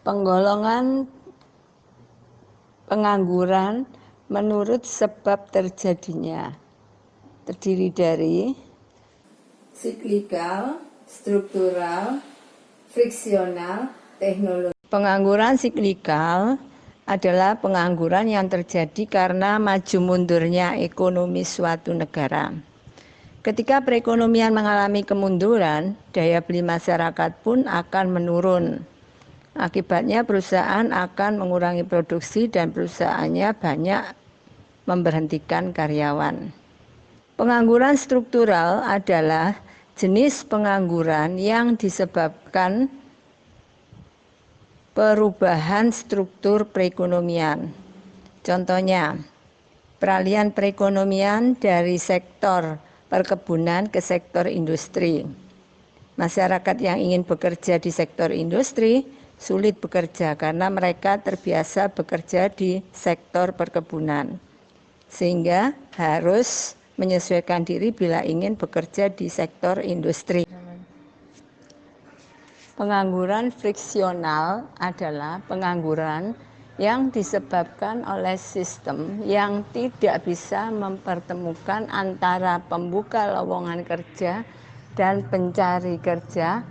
Penggolongan pengangguran menurut sebab terjadinya terdiri dari siklikal, struktural, friksional, teknologi. Pengangguran siklikal adalah pengangguran yang terjadi karena maju mundurnya ekonomi suatu negara. Ketika perekonomian mengalami kemunduran, daya beli masyarakat pun akan menurun. Akibatnya perusahaan akan mengurangi produksi dan perusahaannya banyak memberhentikan karyawan. Pengangguran struktural adalah jenis pengangguran yang disebabkan perubahan struktur perekonomian. Contohnya, peralihan perekonomian dari sektor perkebunan ke sektor industri. Masyarakat yang ingin bekerja di sektor industri sulit bekerja karena mereka terbiasa bekerja di sektor perkebunan, sehingga harus menyesuaikan diri bila ingin bekerja di sektor industri. Pengangguran friksional adalah pengangguran yang disebabkan oleh sistem yang tidak bisa mempertemukan antara pembuka lowongan kerja dan pencari kerja,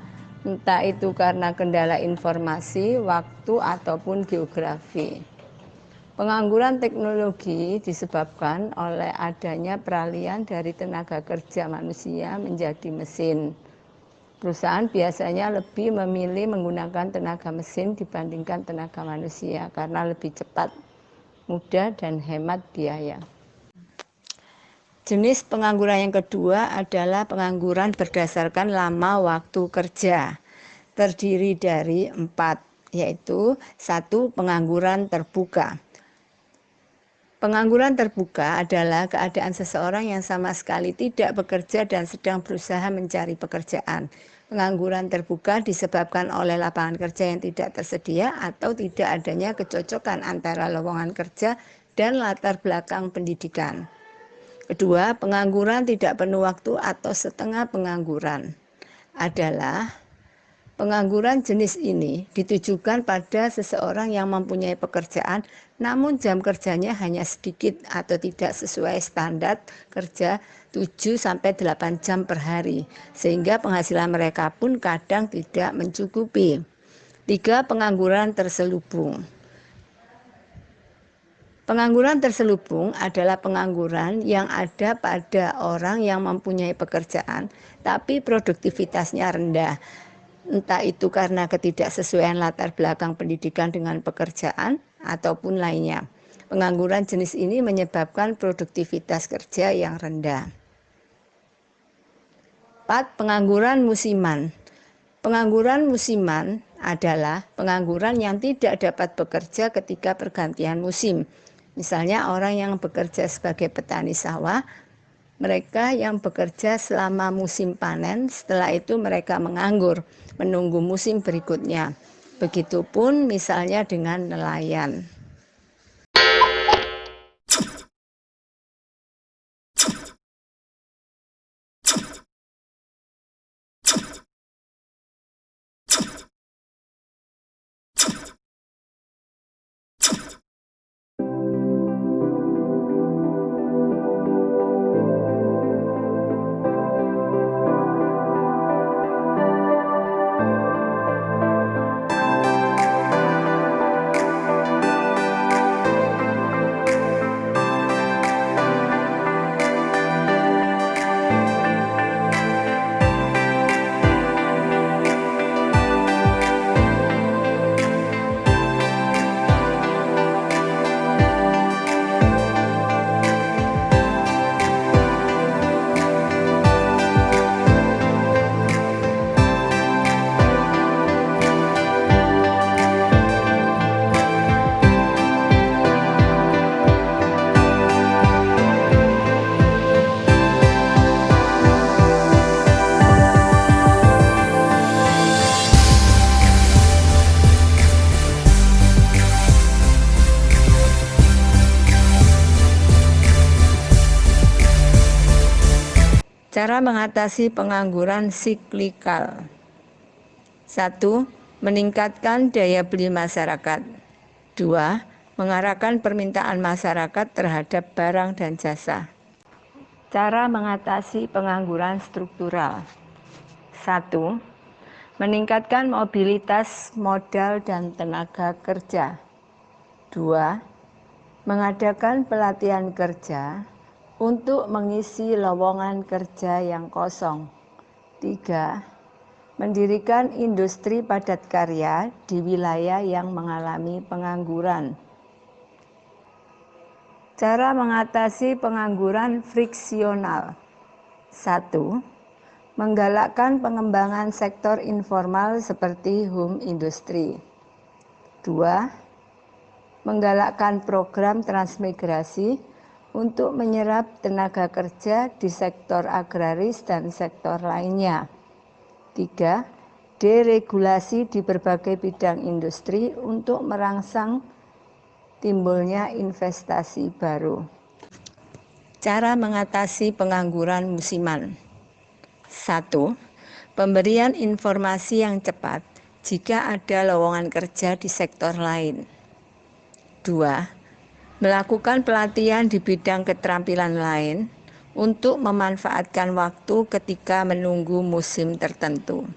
entah itu karena kendala informasi, waktu, ataupun geografi. Pengangguran teknologi disebabkan oleh adanya peralihan dari tenaga kerja manusia menjadi mesin. Perusahaan biasanya lebih memilih menggunakan tenaga mesin dibandingkan tenaga manusia karena lebih cepat, mudah, dan hemat biaya. Jenis pengangguran yang kedua adalah pengangguran berdasarkan lama waktu kerja. Terdiri dari 4, yaitu 1. Pengangguran terbuka. Pengangguran terbuka adalah keadaan seseorang yang sama sekali tidak bekerja dan sedang berusaha mencari pekerjaan. Pengangguran terbuka disebabkan oleh lapangan kerja yang tidak tersedia atau tidak adanya kecocokan antara lowongan kerja dan latar belakang pendidikan. Kedua, pengangguran tidak penuh waktu atau setengah pengangguran adalah pengangguran jenis ini ditujukan pada seseorang yang mempunyai pekerjaan namun jam kerjanya hanya sedikit atau tidak sesuai standar kerja 7-8 jam per hari, sehingga penghasilan mereka pun kadang tidak mencukupi. 3. Pengangguran terselubung. Pengangguran terselubung adalah pengangguran yang ada pada orang yang mempunyai pekerjaan tapi produktivitasnya rendah. Entah itu karena ketidaksesuaian latar belakang pendidikan dengan pekerjaan ataupun lainnya. Pengangguran jenis ini menyebabkan produktivitas kerja yang rendah. 4. Pengangguran musiman. Pengangguran musiman adalah pengangguran yang tidak dapat bekerja ketika pergantian musim. Misalnya orang yang bekerja sebagai petani sawah, mereka yang bekerja selama musim panen, setelah itu mereka menganggur, menunggu musim berikutnya. Begitupun misalnya dengan nelayan. Cara mengatasi pengangguran siklikal. 1. meningkatkan daya beli masyarakat. 2. Mengarahkan permintaan masyarakat terhadap barang dan jasa. Cara mengatasi pengangguran struktural. 1. Meningkatkan mobilitas modal dan tenaga kerja. 2. Mengadakan pelatihan kerja untuk mengisi lowongan kerja yang kosong. 3. Mendirikan industri padat karya di wilayah yang mengalami pengangguran. Cara mengatasi pengangguran friksional. 1. Menggalakkan pengembangan sektor informal seperti home industry. 2. Menggalakkan program transmigrasi untuk menyerap tenaga kerja di sektor agraris dan sektor lainnya. 3. Deregulasi di berbagai bidang industri untuk merangsang timbulnya investasi baru. Cara mengatasi pengangguran musiman. 1. Pemberian informasi yang cepat jika ada lowongan kerja di sektor lain. 2. Melakukan pelatihan di bidang keterampilan lain untuk memanfaatkan waktu ketika menunggu musim tertentu.